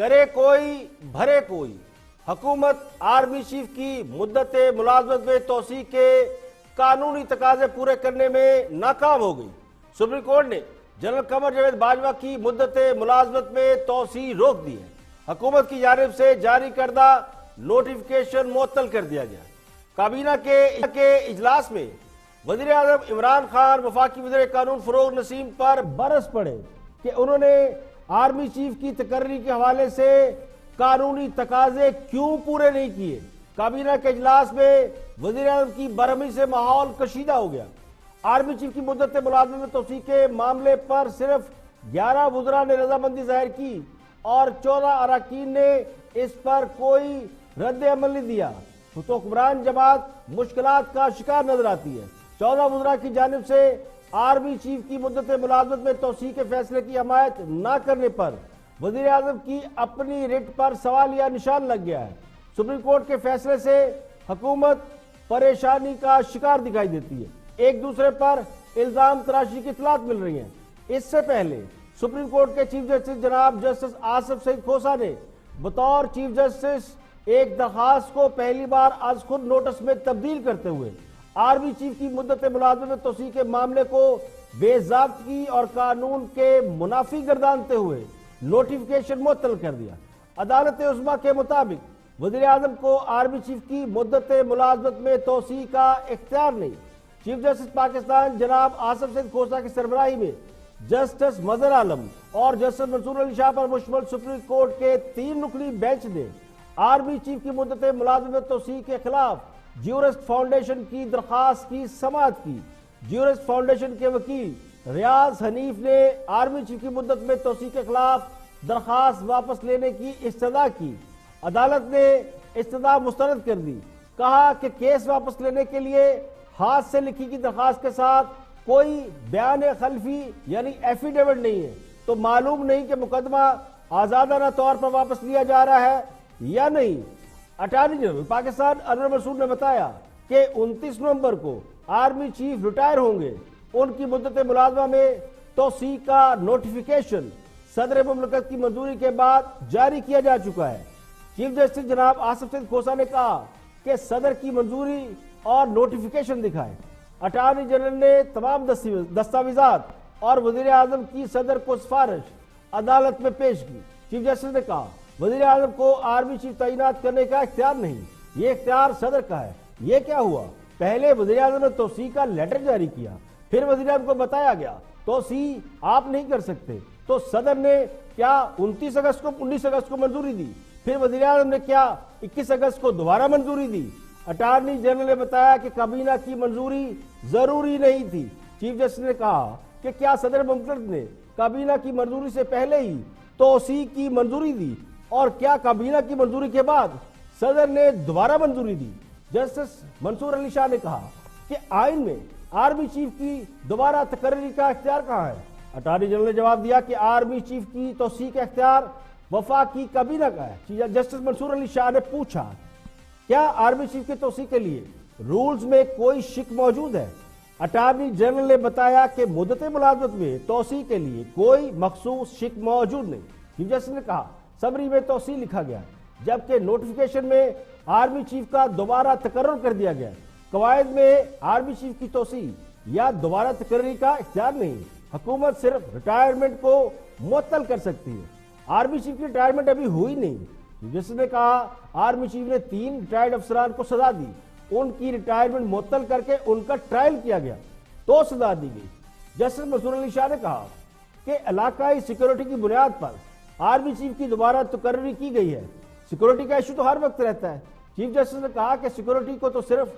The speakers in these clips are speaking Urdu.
کرے کوئی بھرے کوئی، حکومت آرمی چیف کی مدت ملازمت میں توسیع کے قانونی تقاضے پورے کرنے میں ناکام ہو گئی۔ سپریم کورٹ نے جنرل قمر جاوید باجوہ کی مدت ملازمت میں توسیع روک دی ہے۔ حکومت کی جانب سے جاری کردہ نوٹیفیکیشن معطل کر دیا گیا۔ کابینہ کے اجلاس میں وزیر اعظم عمران خان وفاقی وزیر قانون فروغ نسیم پر برس پڑے کہ انہوں نے آرمی چیف کی تقرری کے حوالے سے قانونی تقاضے کیوں پورے نہیں کیے۔ کابینہ کے اجلاس میں وزیر اعظم کی برہمی سے ماحول کشیدہ ہو گیا۔ آرمی چیف کی مدت ملازمت میں توسیع کے معاملے پر صرف 11 وزراء نے رضامندی ظاہر کی اور 14 اراکین نے اس پر کوئی رد عمل نہیں دیا تو حکمران جماعت مشکلات کا شکار نظر آتی ہے۔ 14 وزراء کی جانب سے آرمی چیف کی مدت ملازمت میں توسیع کے فیصلے کی حمایت نہ کرنے پر وزیر اعظم کی اپنی رٹ پر سوالیہ نشان لگ گیا ہے۔ سپریم کورٹ کے فیصلے سے حکومت پریشانی کا شکار دکھائی دیتی ہے۔ ایک دوسرے پر الزام تراشی کی اطلاعات مل رہی ہیں۔ اس سے پہلے سپریم کورٹ کے چیف جسٹس جناب جسٹس آصف سعید کھوسہ نے بطور چیف جسٹس ایک درخواست کو پہلی بار از خود نوٹس میں تبدیل کرتے ہوئے آرمی چیف کی مدت ملازمت میں توسیع کے معاملے کو بے ضابطگی اور قانون کے منافی گردانتے ہوئے نوٹیفیکیشن معطل کر دیا۔ عدالت عظمیٰ کے مطابق وزیر اعظم کو آرمی چیف کی مدت ملازمت میں توسیع کا اختیار نہیں۔ چیف جسٹس پاکستان جناب آصف سعید کھوسہ کی سربراہی میں جسٹس مظہر عالم اور جسٹس منصور علی شاہ پر مشتمل سپریم کورٹ کے 3 رکنی بینچ نے آرمی چیف کی مدت ملازمت میں توسیع کے خلاف جیورسٹ فاؤنڈیشن کی درخواست کی سماعت کی۔ جیورسٹ فاؤنڈیشن کے وکیل ریاض حنیف نے آرمی چیف کی مدت میں توسیع کے خلاف درخواست واپس لینے کی استدعا کی۔ عدالت نے استدعا مسترد کر دی۔ کہا کہ کیس واپس لینے کے لیے ہاتھ سے لکھی کی درخواست کے ساتھ کوئی بیان خلفی یعنی ایفیڈیوٹ نہیں ہے، تو معلوم نہیں کہ مقدمہ آزادانہ طور پر واپس لیا جا رہا ہے یا نہیں۔ اٹارنی جنرل پاکستان انور مسعود نے بتایا کہ 29 نومبر کو آرمی چیف ریٹائر ہوں گے۔ ان کی مدت ملازمہ میں توسیع کا نوٹیفیکیشن صدر مملکت کی منظوری کے بعد جاری کیا جا چکا ہے۔ چیف جسٹس جناب آصف سعید کھوسہ نے کہا کہ صدر کی منظوری اور نوٹیفیکیشن دکھائے۔ اٹارنی جنرل نے تمام دستاویزات اور وزیر اعظم کی صدر کو سفارش عدالت میں پیش کی۔ چیف جسٹس نے کہا وزیر اعظم کو آرمی چیف تعینات کرنے کا اختیار نہیں، یہ اختیار صدر کا ہے۔ یہ کیا ہوا؟ پہلے وزیر اعظم نے توسیع کا لیٹر جاری کیا، پھر وزیر اعظم کو بتایا گیا توسیع آپ نہیں کر سکتے، تو صدر نے کیا 19 اگست کو منظوری دی، پھر وزیر اعظم نے کیا 21 اگست کو دوبارہ منظوری دی۔ اٹارنی جنرل نے بتایا کہ کابینہ کی منظوری ضروری نہیں تھی۔ چیف جسٹس نے کہا کہ کیا صدر مملکت نے کابینہ کی منظوری سے پہلے ہی توسیع کی منظوری دی، اور کیا کابینہ کی منظوری کے بعد صدر نے دوبارہ منظوری دی؟ جسٹس منصور علی شاہ نے کہا کہ آئین میں آرمی چیف کی دوبارہ تقرری کا اختیار کہاں ہے؟ اٹارنی جنرل نے جواب دیا کہ آرمی چیف کی توسیع کا اختیار وفاقی کابینہ کا ہے۔ جسٹس منصور علی شاہ نے پوچھا کیا آرمی چیف کی توسیع کے لیے رولز میں کوئی شک موجود ہے؟ اٹارنی جنرل نے بتایا کہ مدت ملازمت میں توسیع کے لیے کوئی مخصوص شک موجود نہیں۔ چیف جسٹس نے کہا سمری میں توسیع لکھا گیا جبکہ نوٹیفیکیشن میں آرمی چیف کا دوبارہ تقرر کر دیا گیا۔ قواعد میں آرمی چیف کی توسیع یا دوبارہ تقرری کا اختیار نہیں، حکومت صرف ریٹائرمنٹ کو معطل کر سکتی ہے۔ آرمی چیف کی ریٹائرمنٹ ابھی ہوئی نہیں۔ جس نے کہا آرمی چیف نے 3 ریٹائرڈ افسران کو سزا دی، ان کی ریٹائرمنٹ معطل کر کے ان کا ٹرائل کیا گیا تو سزا دی گئی۔ جسٹس منصور علی شاہ نے کہا کہ علاقائی سیکورٹی کی بنیاد پر آرمی چیف کی دوبارہ تقرری کی گئی ہے۔ سیکورٹی کا ایشو تو ہر وقت رہتا ہے۔ چیف جسٹس نے کہا کہ سیکورٹی کو تو صرف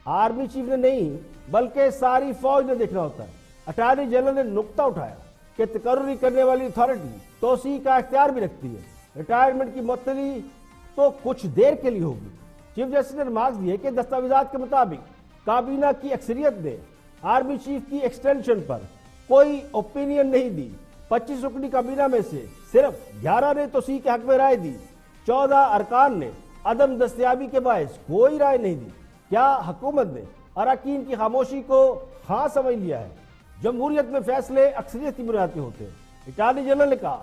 آرمی چیف نے نہیں بلکہ ساری فوج نے دیکھنا ہوتا ہے۔ اٹارنی جنرل نے نقطہ اٹھایا کہ تقرری کرنے والی اتھارٹی توسیع کا اختیار بھی رکھتی ہے، ریٹائرمنٹ کی معطلی تو کچھ دیر کے لیے ہوگی۔ چیف جسٹس نے ریمارکس دیے کہ دستاویزات کے مطابق کابینہ کی اکثریت نے آرمی چیف کی ایکسٹینشن پر کوئی اوپینین نہیں دی۔ 25 رکنی کابینہ میں سے صرف 11 نے توسیع کے حق میں رائے دی، 14 ارکان نے عدم دستیابی کے باعث کوئی رائے نہیں دی۔ کیا حکومت نے اراکین کی خاموشی کو ہاں سمجھ لیا ہے؟ جمہوریت میں فیصلے اکثریت کی بنیاد پہ ہوتے ہیں۔ اٹارنی جنرل نے کہا